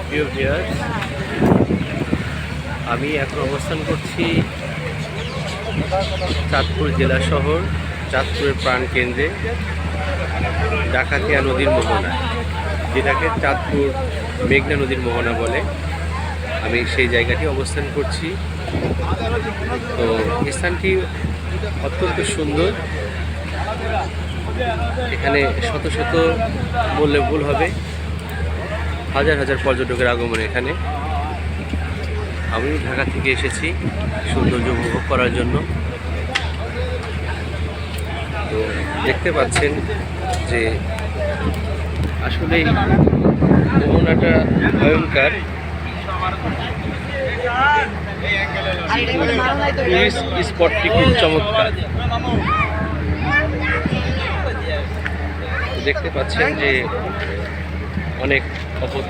প্রিয় ভিউয়ার্স, আমি এখন অবস্থান করছি চাঁদপুর জেলা শহর, চাঁদপুরের প্রাণকেন্দ্রে ডাকাতিয়া নদীর মোহনা, যেটাকে চাঁদপুর মেঘনা নদীর মোহনা বলে। আমি সেই জায়গাটি অবস্থান করছি। তো স্থানটি অত্যন্ত সুন্দর। এখানে শত শত বললে ভুল হবে, হাজার হাজার পর্যটকের আগমন এখানে। আমি ঢাকা থেকে এসেছি সৌন্দর্য উপভোগ করার জন্য। তো দেখতে পাচ্ছেন যে আসলেই মোহনাটা ভয়ঙ্কর। টুরিস্ট স্পটটি খুব চমৎকার। দেখতে পাচ্ছেন যে অনেক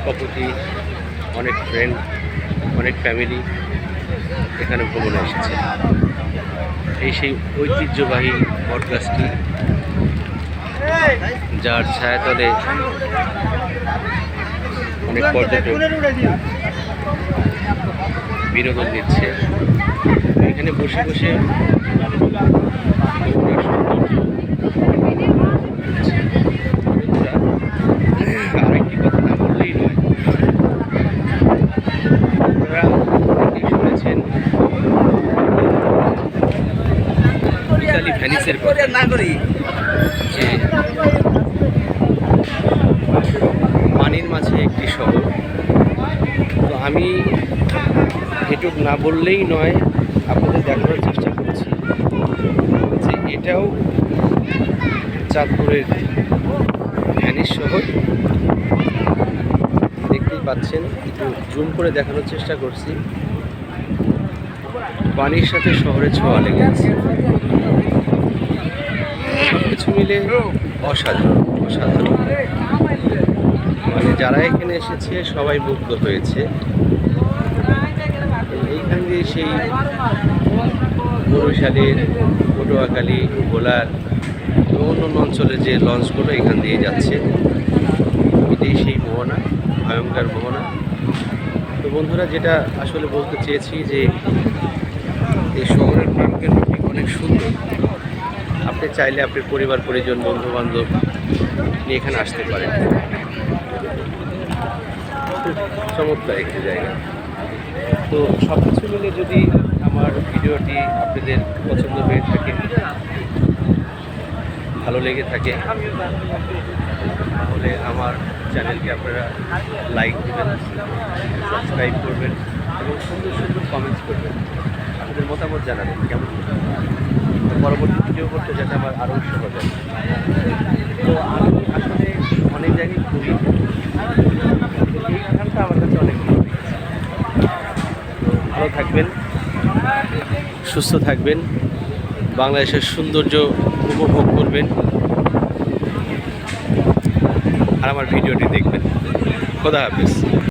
অপতি, অনেক ফ্রেন্ড, অনেক ফ্যামিলি এখানে ভ্রমণে এসেছে। এই সেই ঐতিহ্যবাহী বটগাছটি, যার ছায়াতলে অনেক পর্যটক বিনোদন দিচ্ছে। এখানে বসে বসে আরেকটি কথা না বললেই নয়, আপনারা শুনেছেন ইতালি ভ্যানিসের কথা, যে পানির মাঝে একটি শহর। তো আমি এটুক না বললেই নয়, আপনাদের দেখানোর চেষ্টা করছি যে এটাও চাঁদপুরের ভ্যানিস শহর। দেখতেই পাচ্ছেন, একটু জুম করে দেখানোর চেষ্টা করছি। পানির সাথে শহরে ছোঁয়া লেগে আছে। সব কিছু মিলে অসাধারণ অসাধারণ। মানে যারা এখানে এসেছে সবাই মুগ্ধ হয়েছে। এইখান দিয়ে সেই বরিশালের, পটুয়াখালী, ভোলার অন্য অঞ্চলের যে লঞ্চগুলো এখান দিয়ে যাচ্ছে, এটাই সেই মোহনা, ভয়ঙ্কর মোহনা। তো বন্ধুরা, যেটা আসলে বলতে চেয়েছি যে এই শহরের প্রাণকেন্দ্রটি অনেক সুন্দর। আপনি চাইলে আপনার পরিবার পরিজন, বন্ধু বান্ধব নিয়ে এখানে আসতে পারেন। খুব চমৎকার একটি জায়গা। তো সব কিছু মিলে যদি আমার ভিডিওটি আপনাদের পছন্দ হয়ে থাকে, ভালো লেগে থাকে, তাহলে আমার চ্যানেলটি আপনারা লাইক দেবেন, সাবস্ক্রাইব করবেন এবং সুন্দর সুন্দর কমেন্টস করবেন। আপনাদের মতামত জানাবেন কেমন পরবর্তী ভিডিও করতে, যাতে আমার আরও সহজ হয়। তো আমি আসলে অনেক জায়গায় ঘুরি, এই স্থানটা আমার কাছে অনেক ভালো লেগেছে। তো ভালো থাকবেন, সুস্থ থাকবেন, বাংলাদেশের সৌন্দর্য উপভোগ করবেন আর আমার ভিডিওটি দেখবেন। খোদা হাফেজ।